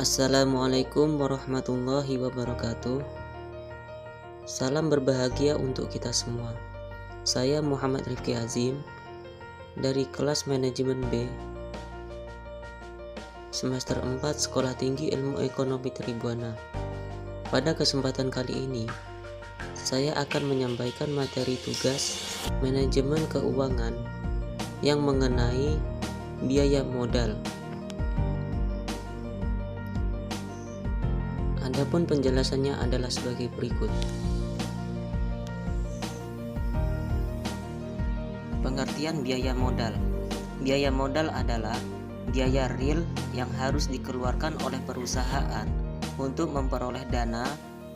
Assalamualaikum warahmatullahi wabarakatuh. Salam berbahagia untuk kita semua. Saya Muhammad Rifki Azim dari kelas manajemen B semester 4 Sekolah Tinggi Ilmu Ekonomi Tribhuwana. Pada kesempatan kali ini saya akan menyampaikan materi tugas manajemen keuangan yang mengenai biaya modal. Adapun penjelasannya adalah sebagai berikut. Pengertian biaya modal. Biaya modal adalah biaya real yang harus dikeluarkan oleh perusahaan untuk memperoleh dana,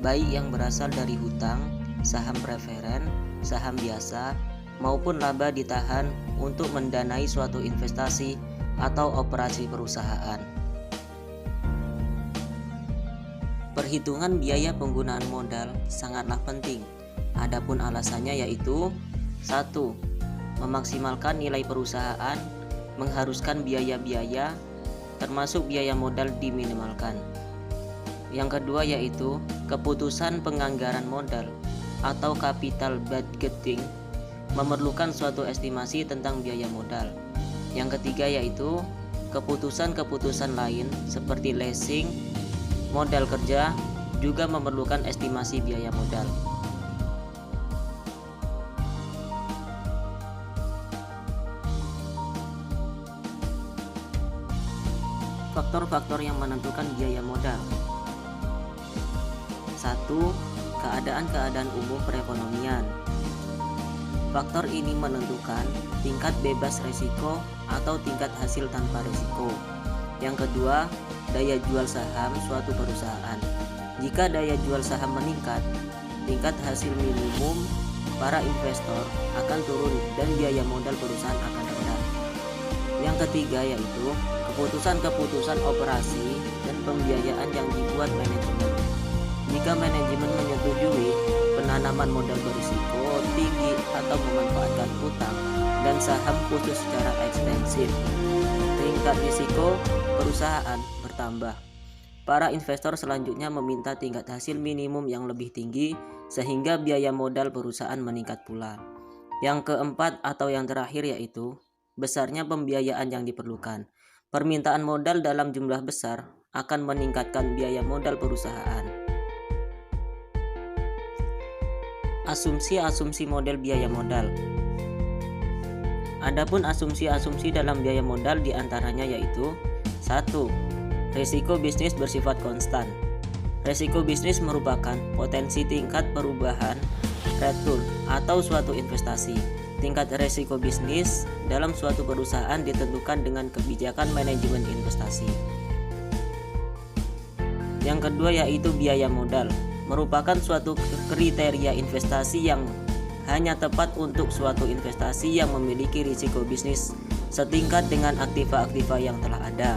baik yang berasal dari hutang, saham preferen, saham biasa, maupun laba ditahan untuk mendanai suatu investasi atau operasi perusahaan. Perhitungan biaya penggunaan modal sangatlah penting. Adapun alasannya yaitu 1. Memaksimalkan nilai perusahaan, mengharuskan biaya-biaya termasuk biaya modal diminimalkan. Yang kedua yaitu keputusan penganggaran modal atau capital budgeting, memerlukan suatu estimasi tentang biaya modal. Yang ketiga yaitu keputusan-keputusan lain seperti leasing, modal kerja juga memerlukan estimasi biaya modal. Faktor-faktor yang menentukan biaya modal. 1. Keadaan-keadaan umum perekonomian. Faktor ini menentukan tingkat bebas risiko atau tingkat hasil tanpa risiko. Yang kedua, daya jual saham suatu perusahaan. Jika daya jual saham meningkat, tingkat hasil minimum para investor akan turun dan biaya modal perusahaan akan rendah. Yang ketiga yaitu keputusan-keputusan operasi dan pembiayaan yang dibuat manajemen. Jika manajemen menyetujui penanaman modal berisiko tinggi atau memanfaatkan utang dan saham khusus secara ekstensif, tingkat risiko perusahaan bertambah. Para investor selanjutnya meminta tingkat hasil minimum yang lebih tinggi sehingga biaya modal perusahaan meningkat pula. Yang keempat atau yang terakhir yaitu besarnya pembiayaan yang diperlukan. Permintaan modal dalam jumlah besar akan meningkatkan biaya modal perusahaan. Asumsi-asumsi model biaya modal. Adapun asumsi-asumsi dalam biaya modal diantaranya yaitu 1. Risiko bisnis bersifat konstan. Risiko bisnis merupakan potensi tingkat perubahan return atau suatu investasi. Tingkat risiko bisnis dalam suatu perusahaan ditentukan dengan kebijakan manajemen investasi. Yang kedua yaitu biaya modal, merupakan suatu kriteria investasi yang hanya tepat untuk suatu investasi yang memiliki risiko bisnis setingkat dengan aktiva-aktiva yang telah ada.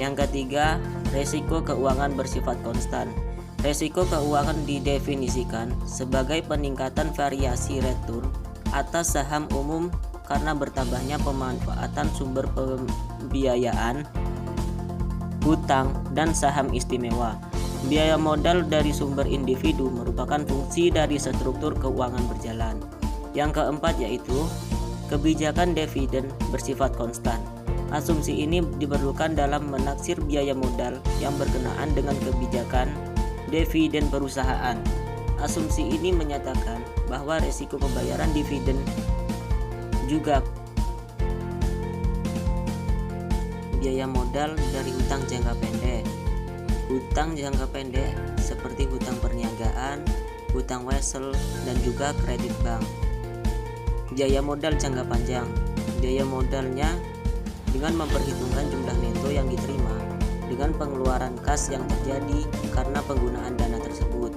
Yang ketiga, risiko keuangan bersifat konstan. Risiko keuangan didefinisikan sebagai peningkatan variasi return atas saham umum karena bertambahnya pemanfaatan sumber pembiayaan, hutang, dan saham istimewa. Biaya modal dari sumber individu merupakan fungsi dari struktur keuangan berjalan. Yang keempat yaitu kebijakan dividen bersifat konstan. Asumsi ini diperlukan dalam menaksir biaya modal yang berkenaan dengan kebijakan dividen perusahaan. Asumsi ini menyatakan bahwa risiko pembayaran dividen juga biaya modal dari hutang jangka pendek. Hutang jangka pendek seperti hutang perniagaan, hutang wesel, dan juga kredit bank. Biaya modal jangka panjang. Biaya modalnya dengan memperhitungkan jumlah neto yang diterima dengan pengeluaran kas yang terjadi karena penggunaan dana tersebut.